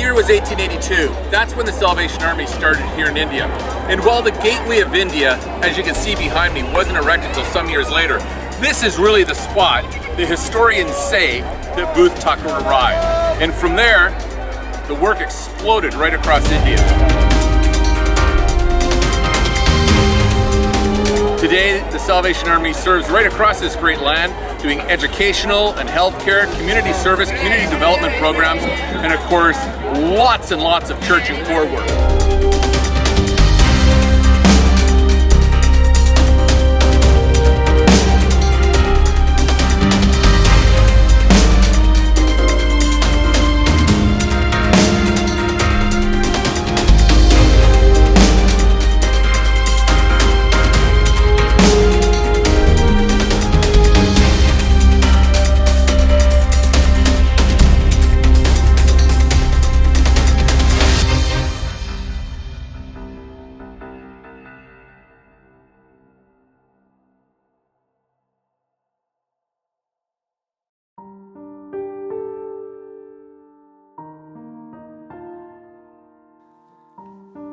year was 1882. That's when the Salvation Army started here in India. And while the gateway of India, as you can see behind me, wasn't erected until some years later, this is really the spot, the historians say, that Booth Tucker arrived. And from there, the work exploded right across India. Today, the Salvation Army serves right across this great land, doing educational and healthcare, community service, community development programs, and of course, lots and lots of church and core work.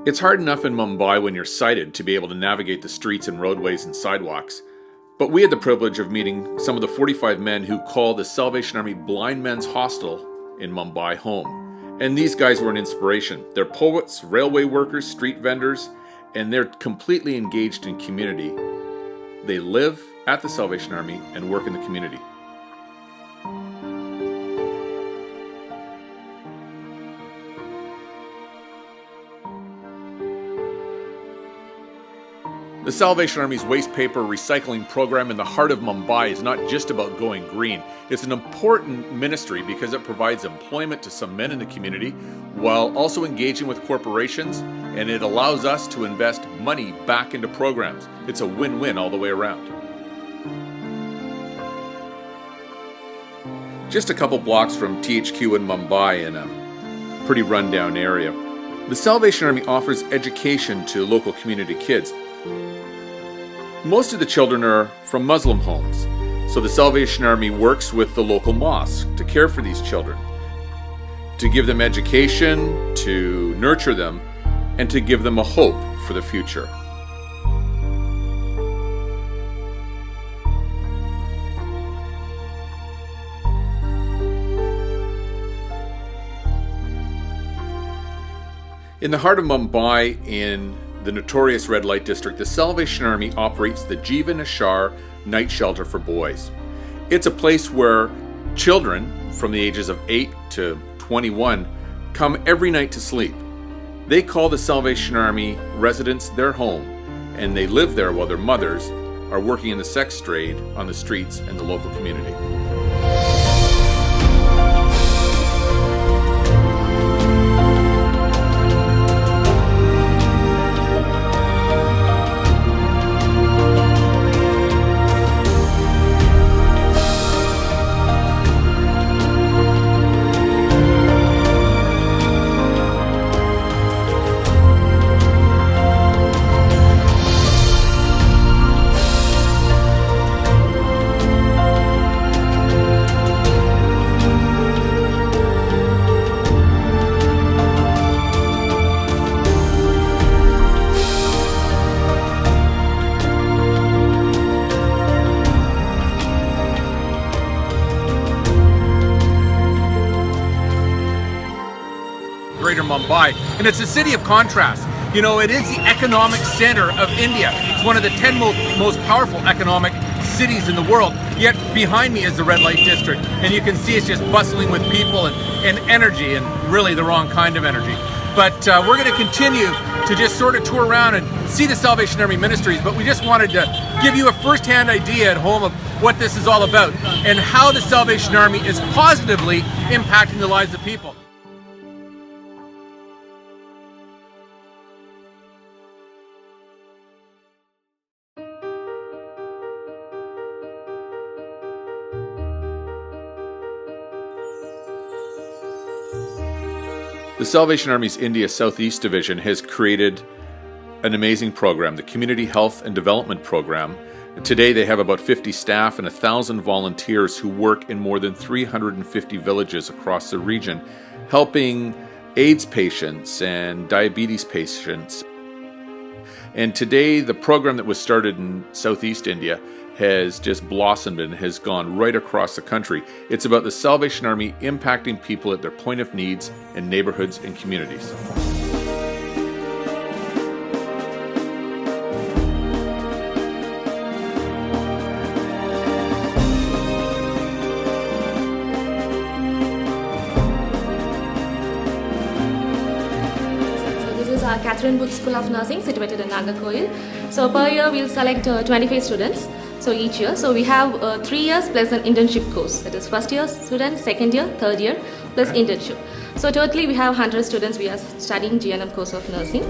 It's hard enough in Mumbai when you're sighted to be able to navigate the streets and roadways and sidewalks. But we had the privilege of meeting some of the 45 men who call the Salvation Army Blind Men's Hostel in Mumbai home. And these guys were an inspiration. They're poets, railway workers, street vendors, and they're completely engaged in community. They live at the Salvation Army and work in the community. The Salvation Army's waste paper recycling program in the heart of Mumbai is not just about going green. It's an important ministry because it provides employment to some men in the community while also engaging with corporations, and it allows us to invest money back into programs. It's a win-win all the way around. Just a couple blocks from THQ in Mumbai in a pretty rundown area, the Salvation Army offers education to local community kids. Most of the children are from Muslim homes, so the Salvation Army works with the local mosque to care for these children, to give them education, to nurture them, and to give them a hope for the future. In the heart of Mumbai, in the notorious red light district, the Salvation Army operates the Jivan Ashar night shelter for boys. It's a place where children from the ages of 8 to 21 come every night to sleep. They call the Salvation Army residence their home, and they live there while their mothers are working in the sex trade on the streets in the local community. Greater Mumbai, and it's a city of contrast. You know, it is the economic center of India. It's one of the 10 most powerful economic cities in the world, yet behind me is the red light district, and you can see it's just bustling with people and energy, and really the wrong kind of energy. But we're going to continue to just sort of tour around and see the Salvation Army ministries, but we just wanted to give you a first-hand idea at home of what this is all about and how the Salvation Army is positively impacting the lives of people. The Salvation Army's India Southeast Division has created an amazing program, the Community Health and Development Program. Today they have about 50 staff and 1,000 volunteers who work in more than 350 villages across the region, helping AIDS patients and diabetes patients. And today, the program that was started in Southeast India has just blossomed and has gone right across the country. It's about the Salvation Army impacting people at their point of needs in neighborhoods and communities. Catherine Booth School of Nursing situated in Nagarkoil. So per year we'll select 25 students. So each year, so we have 3 years plus an internship course. That is first year students, second year, third year plus internship. So totally we have 100 students. We are studying GNM course of nursing.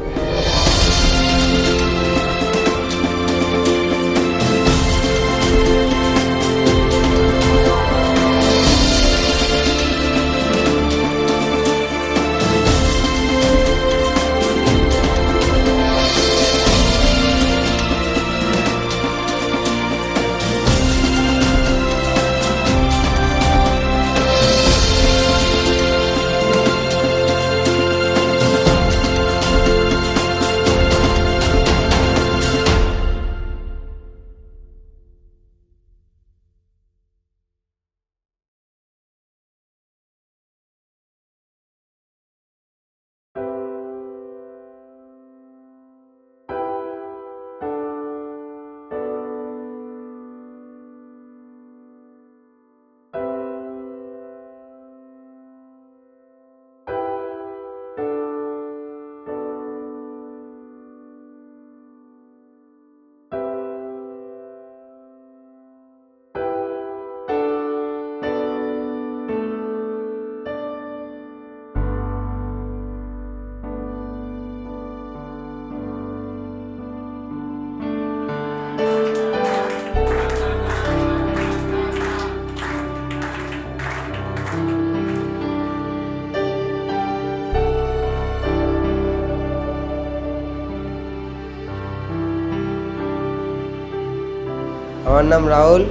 আমার নাম রাহুল,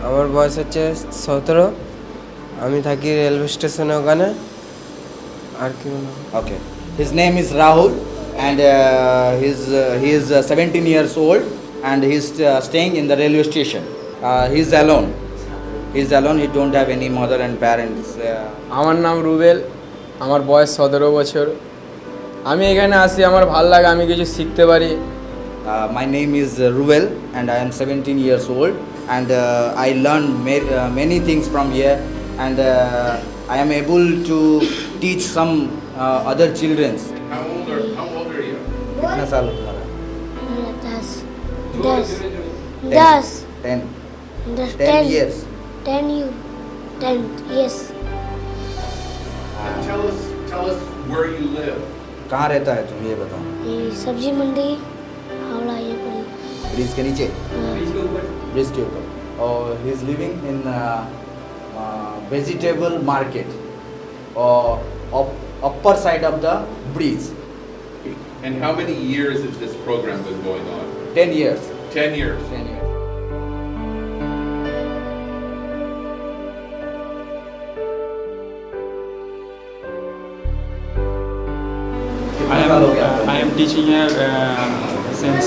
আমার বয়স হচ্ছে 17। আমি থাকি railway স্টেশনের ওখানে। আর কি বলবো? Okay. His name is Rahul, and he is 17 years old, and he's staying in the railway station. He's alone. He's alone. He don't have any mother and parents. আমার নাম রুবেল, আমার বয়স 17 বছর। আমি এখানে আসি, আমার ভালো লাগে, আমি কিছু শিখতে পারি। My name is Ruvel, and I am 17 years old, and I learn many things from here, and I am able to teach some other children. How old are you? कितना साल हो तुम्हारा? मेरा 10 10 years. 10 years. Tell us where you live. कहाँ रहता है तुम, ये बताओ। ये सब्जी मंडी हावड़ा ये पड़ी। ब्रिज के नीचे? हाँ। ब्रिज के ऊपर। और he is living in vegetable market or upper side of the bridge. And how many years has this program been going on? 10 years. 10 years. 10 years. I am teaching here since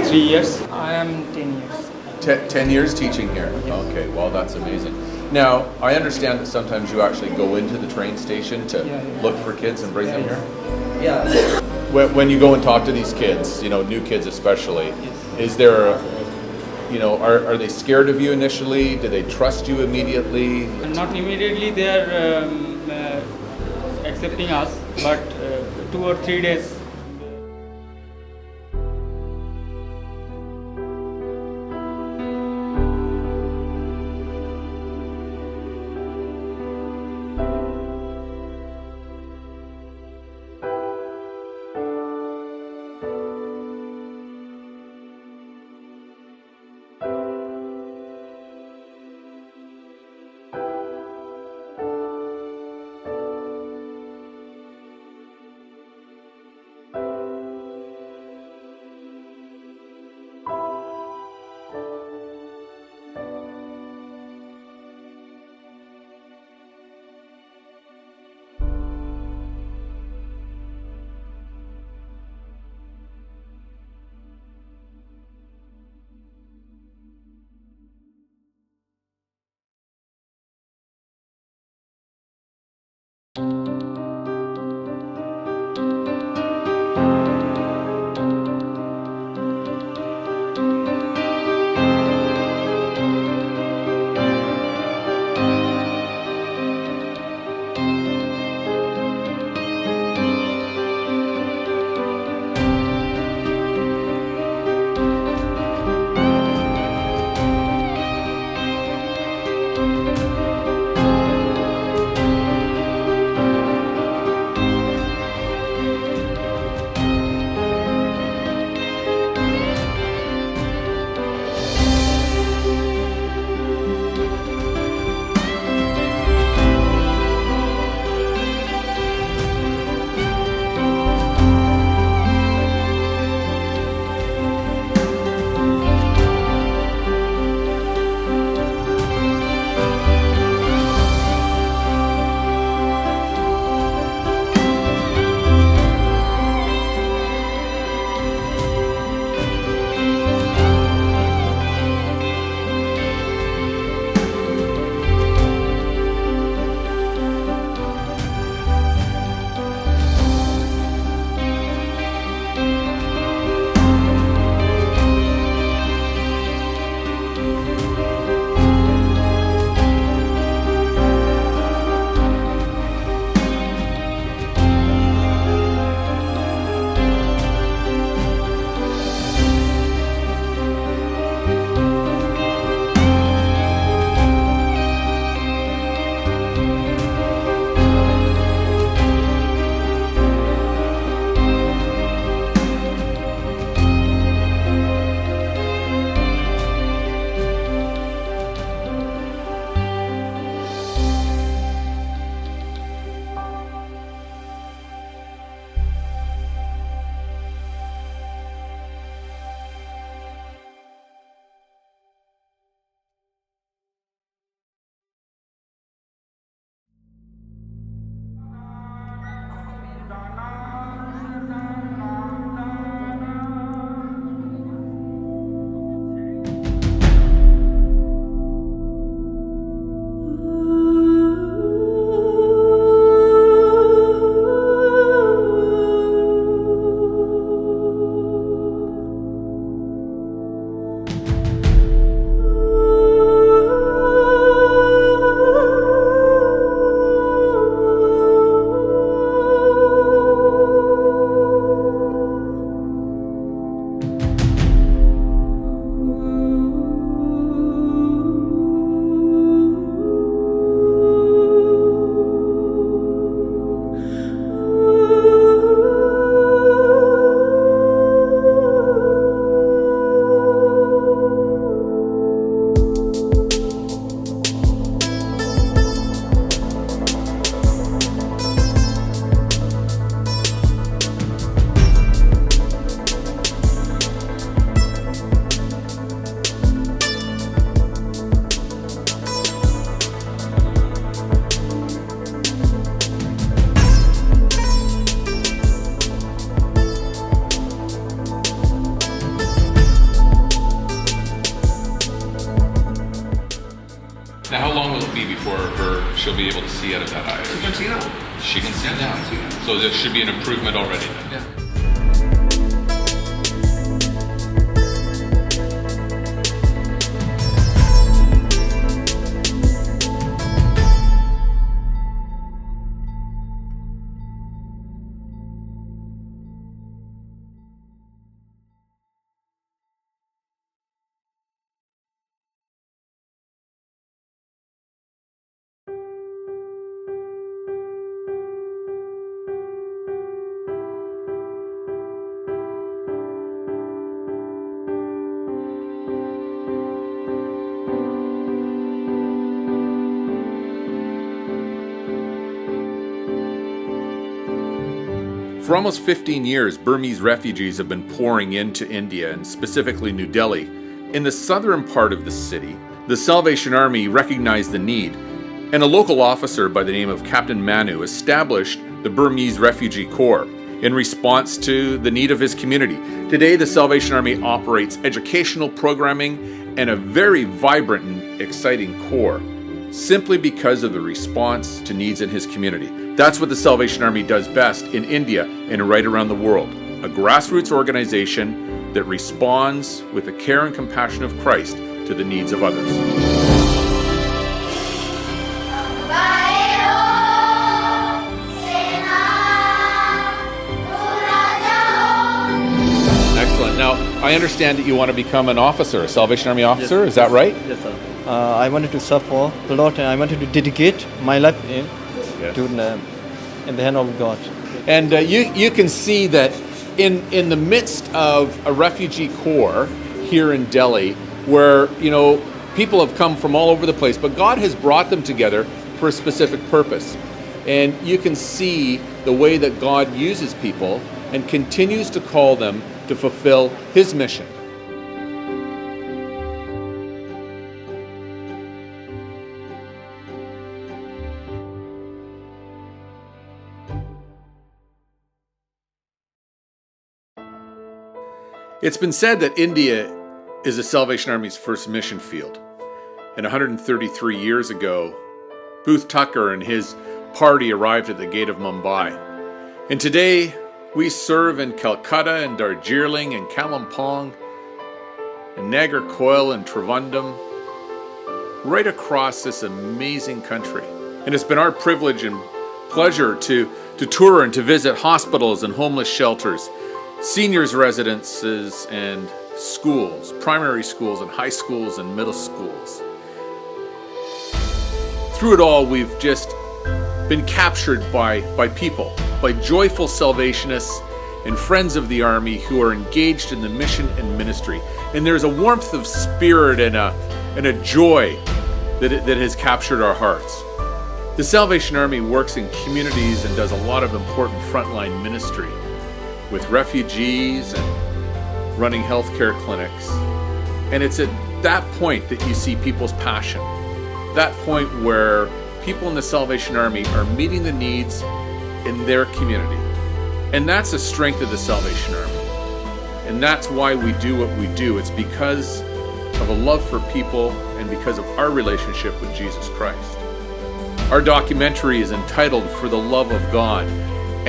3 years. I am 10 years. 10 years teaching here? Okay, well, that's amazing. Now, I understand that sometimes you actually go into the train station to look for kids and bring them here? Yeah. When you go and talk to these kids, new kids especially, is there, are they scared of you initially? Do they trust you immediately? Not immediately they are accepting us, but 2 or 3 days. Now, how long will it be before she'll be able to see out of that eye? She can see now. She can see Yeah, now. she can see now. So there should be an improvement already then. Yeah. For almost 15 years, Burmese refugees have been pouring into India, and specifically New Delhi. In the southern part of the city, the Salvation Army recognized the need, and a local officer by the name of Captain Manu established the Burmese Refugee Corps in response to the need of his community. Today, the Salvation Army operates educational programming and a very vibrant and exciting corps. simply because of the response to needs in his community. That's what the Salvation Army does best in India and right around the world. A grassroots organization that responds with the care and compassion of Christ to the needs of others. Excellent. Now, I understand that you want to become an officer, a Salvation Army officer. Is that right? Yes, sir. I wanted to serve for the Lord, and I wanted to dedicate my life in the hand of God. And you can see that in the midst of a refugee corps here in Delhi, where people have come from all over the place, but God has brought them together for a specific purpose. And you can see the way that God uses people and continues to call them to fulfill His mission. It's been said that India is the Salvation Army's first mission field. And 133 years ago, Booth Tucker and his party arrived at the gate of Mumbai. And today, we serve in Calcutta and Darjeeling and Kalimpong and Nagercoil and Trivandrum, right across this amazing country. And it's been our privilege and pleasure to tour and to visit hospitals and homeless shelters, seniors' residences and schools, primary schools and high schools and middle schools. Through it all, we've just been captured by people, by joyful Salvationists and friends of the Army who are engaged in the mission and ministry. And there's a warmth of spirit and a joy that has captured our hearts. The Salvation Army works in communities and does a lot of important frontline ministry with refugees and running healthcare clinics. And it's at that point that you see people's passion, that point where people in the Salvation Army are meeting the needs in their community. And that's the strength of the Salvation Army. And that's why we do what we do. It's because of a love for people and because of our relationship with Jesus Christ. Our documentary is entitled For the Love of God.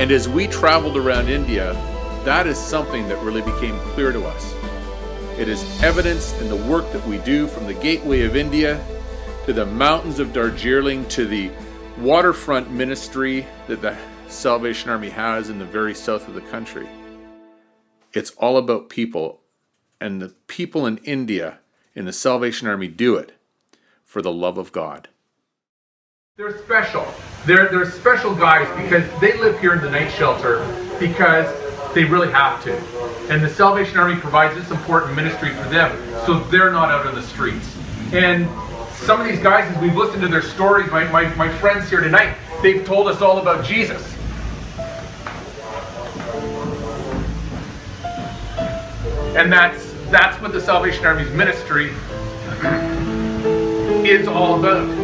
And as we traveled around India, that is something that really became clear to us. It is evidenced in the work that we do from the gateway of India to the mountains of Darjeeling to the waterfront ministry that the Salvation Army has in the very south of the country. It's all about people, and the people in India in the Salvation Army do it for the love of God. They're special. They're special guys because they live here in the night shelter because they really have to. And the Salvation Army provides this important ministry for them so they're not out on the streets. And some of these guys, as we've listened to their stories, my friends here tonight, they've told us all about Jesus. And that's what the Salvation Army's ministry is all about.